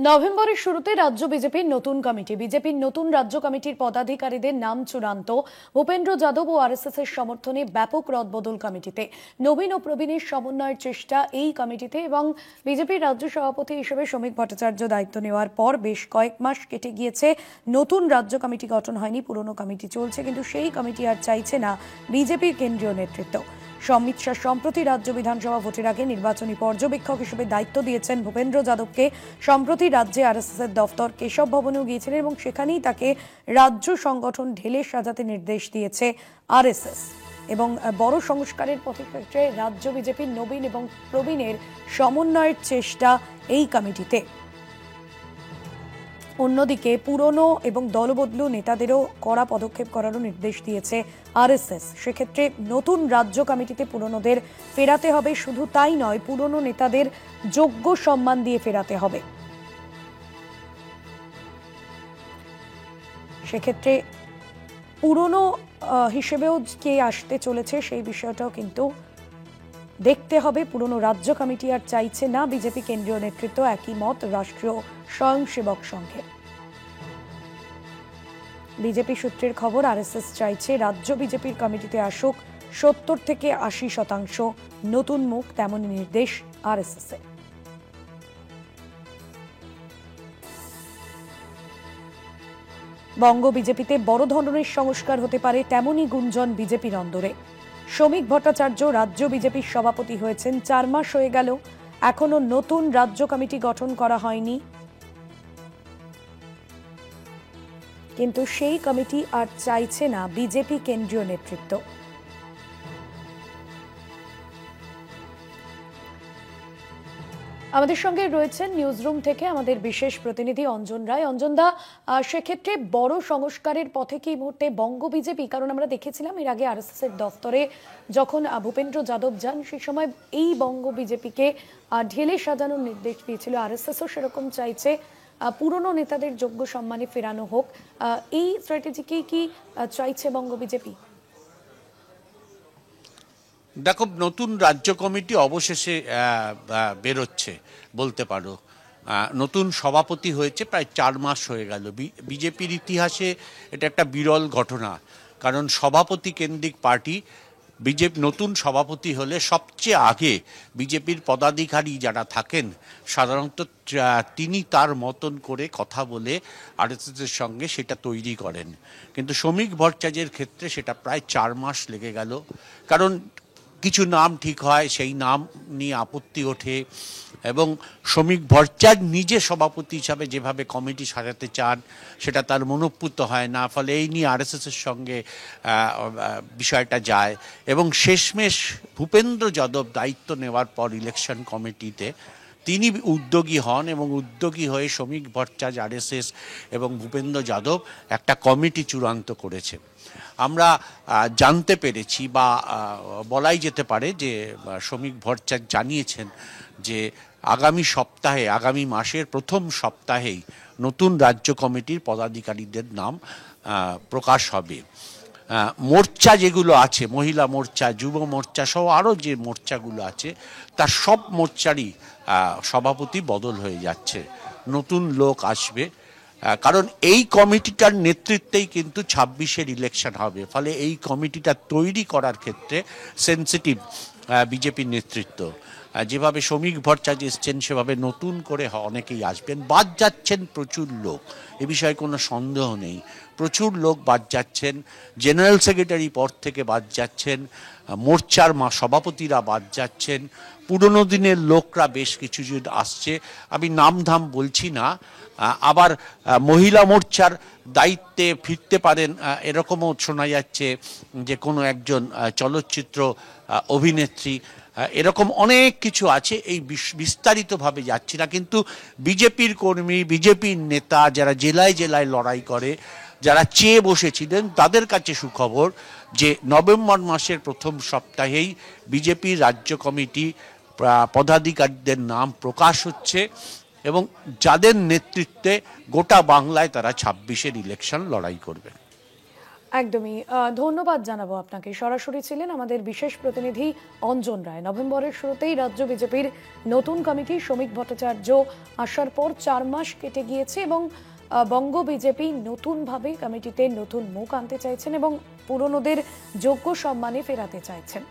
নভেম্বরের শুরুতে রাজ্য বিজেপির নতুন রাজ্য কমিটির পদাধিকারীদের নাম চূড়ান্ত। ভূপেন্দ্র যাদব ও আরএসএস এর সমর্থনে ব্যাপক রদবদল কমিটিতে। নবীন ও প্রবীণের সমন্বয়ের চেষ্টা এই কমিটিতে এবং বিজেপির রাজ্য সভাপতি হিসেবে শ্রমিক ভট্টাচার্য দায়িত্ব নেওয়ার পর বেশ কয়েক মাস কেটে গিয়েছে। নতুন রাজ্য কমিটি গঠন হয়নি, পুরনো কমিটি চলছে, কিন্তু সেই কমিটি আর চাইছে না বিজেপির কেন্দ্রীয় নেতৃত্ব। অমিত শাহ সম্প্রতি রাজ্য বিধানসভা ভোটের আগে নির্বাচনী পর্যবেক্ষক হিসেবে দায়িত্ব দিয়েছেন ভূপেন্দ্র যাদবকে। সম্প্রতি রাজ্যে আরএসএস এর দফতর কেশব ভবনেও গিয়েছিলেন এবং সেখানেই তাকে রাজ্য সংগঠন ঢেলে সাজাতে নির্দেশ দিয়েছে আরএসএস। এবং বড় সংস্কারের পথে রাজ্য বিজেপির নবীন এবং প্রবীণের সমন্বয়ের চেষ্টা এই কমিটিতে। অন্যদিকে পুরনো এবং দলবদলু নেতাদেরও কড়া পদক্ষেপ করারও নির্দেশ দিয়েছে আরএসএস। সেক্ষেত্রে নতুন রাজ্য কমিটিতে পুরনোদের ফেরাতে হবে, শুধু তাই নয়, পুরনো নেতাদের যোগ্য সম্মান দিয়ে ফেরাতে হবে। সেক্ষেত্রে পুরনো হিসেবেও কে আসতে চলেছে সেই বিষয়টাও কিন্তু দেখতে হবে। পুরনো রাজ্য কমিটি আর চাইছে না বিজেপি কেন্দ্রীয় নেতৃত্ব, একই মত রাষ্ট্রীয় স্বয়ংসেবক সংঘের। বিজেপি সূত্রের খবর, আরএসএস চাইছে রাজ্য বিজেপির কমিটিতে আসুক 70 থেকে 80% নতুন মুখ, তেমনই নির্দেশ আরএসএস এর। বঙ্গ বিজেপিতে বড় ধরনের সংস্কার হতে পারে, তেমনই গুঞ্জন বিজেপির অন্দরে। শ্রমিক ভট্টাচার্য রাজ্য বিজেপির সভাপতি হয়েছেন, 4 মাস হয়ে গেল, এখনো নতুন রাজ্য কমিটি গঠন করা হয়নি, কিন্তু সেই কমিটি আর চাইছে না বিজেপি কেন্দ্রীয় নেতৃত্ব। আমাদের সঙ্গে রয়েছেন নিউজরুম থেকে আমাদের বিশেষ প্রতিনিধি অঞ্জন রায়। অঞ্জনদা, সেক্ষেত্রে বড় সংস্কারের পথে কি মুহূর্তে বঙ্গ বিজেপি? কারণ আমরা দেখেছিলাম এর আগে আরএসএস এর দফতরে যখন ভূপেন্দ্র যাদব যান, সেই সময় এই বঙ্গ বিজেপিকে ঢেলে সাজানোর নির্দেশ দিয়েছিল আরএসএসও। সেরকম চাইছে পুরনো নেতাদের যোগ্য সম্মানে ফেরানো হোক। এই স্ট্র্যাটেজিকেই কি চাইছে বঙ্গ বিজেপি? দেখো, নতুন রাজ্য কমিটি অবশেষে বেরোচ্ছে বলতে পারো। নতুন সভাপতি হয়েছে, প্রায় 4 মাস হয়ে গেল। বিজেপির ইতিহাসে এটা একটা বিরল ঘটনা, কারণ সভাপতি কেন্দ্রিক পার্টি। নতুন সভাপতি হলে সবচেয়ে আগে বিজেপির পদাধিকারী যারা থাকেন সাধারণত তিনি তার মতন করে কথা বলে আরএসএসের সঙ্গে সেটা তৈরি করেন। কিন্তু শ্রমিক ভট্টাচার্যের ক্ষেত্রে সেটা প্রায় 4 মাস লেগে গেল, কারণ কিছু নাম ঠিক হয়, সেই নাম নিয়ে আপত্তি ওঠে এবং শ্রমিক ভট্টাচার্য নিজে সভাপতি হিসাবে যেভাবে কমিটি সাজাতে চান সেটা তার মনোপুত হয় না, ফলে এই নিয়ে আরএসএসের সঙ্গে বিষয়টা যায়। এবং শেষমেশ ভূপেন্দ্র যাদব দায়িত্ব নেওয়ার পর ইলেকশন কমিটিতে তিনি উদ্যোগী হন এবং উদ্যোগী হয়ে শ্রমিক ভট্টাচার্য, আরএসএস এবং ভূপেন্দ্র যাদব একটা কমিটি চূড়ান্ত করেছে। আমরা জানতে পেরেছি বা বলাই যেতে পারে যে শ্রমিক ভট্টাচার্য জানিয়েছেন যে আগামী মাসের প্রথম সপ্তাহেই নতুন রাজ্য কমিটির পদাধিকারীদের নাম প্রকাশ হবে। মোর্চা যেগুলো আছে, মহিলা মোর্চা, যুব মোর্চা সহ আরও যে মোর্চাগুলো আছে, তার সব মোর্চারই সভাপতি বদল হয়ে যাচ্ছে, নতুন লোক আসবে। কারণ এই কমিটিটার নেতৃত্বেই কিন্তু 26-এর ইলেকশন হবে, ফলে এই কমিটিটা তৈরি করার ক্ষেত্রে সেন্সিটিভ বিজেপির নেতৃত্ব। যেভাবে শ্রমিক ভট্টাচার্য এসছেন সেভাবে নতুন করে অনেকেই আসবেন। বাদ যাচ্ছেন প্রচুর লোক, এ বিষয়ে কোনো সন্দেহ নেই। প্রচুর লোক বাদ যাচ্ছেন, জেনারেল সেক্রেটারি পদ থেকে বাদ যাচ্ছেন, মোর্চার সভাপতিরা বাদ যাচ্ছেন, পুরনো দিনের লোকরা বেশ কিছু আসছে, আমি নামধাম বলছি না। আবার মহিলা মোর্চার দায়িত্বে ফিরতে পারেন এরকমও শোনা যাচ্ছে যে কোনো একজন চলচ্চিত্র অভিনেত্রী। এরকম অনেক কিছু আছে, এই বিস্তারিতভাবে যাচ্ছি না। কিন্তু বিজেপির কর্মী, বিজেপির নেতা যারা জেলায় জেলায় লড়াই করে, যারা চেয়ে বসেছিলেন, তাদের কাছে সুখবর যে নভেম্বর মাসের প্রথম সপ্তাহেই বিজেপির রাজ্য কমিটি পদাধিকারীদের নাম প্রকাশ হচ্ছে এবং যাদের নেতৃত্বে গোটা বাংলায় তারা 26-এর ইলেকশন লড়াই করবে। একদমই ধন্যবাদ জানাবো আপনাকে। সরাসরি ছিলেন আমাদের বিশেষ প্রতিনিধি অঞ্জন রায়। নভেম্বরের শুরুতেই রাজ্য বিজেপির নতুন কমিটি শ্রমিক ভট্টাচার্য আসার পর 4 মাস কেটে গিয়েছে এবং বঙ্গ বিজেপি নতুনভাবে কমিটিতে নতুন মুখ আনতে চাইছেন এবং পুরনোদের যোগ্য সম্মানে ফেরাতে চাইছেন।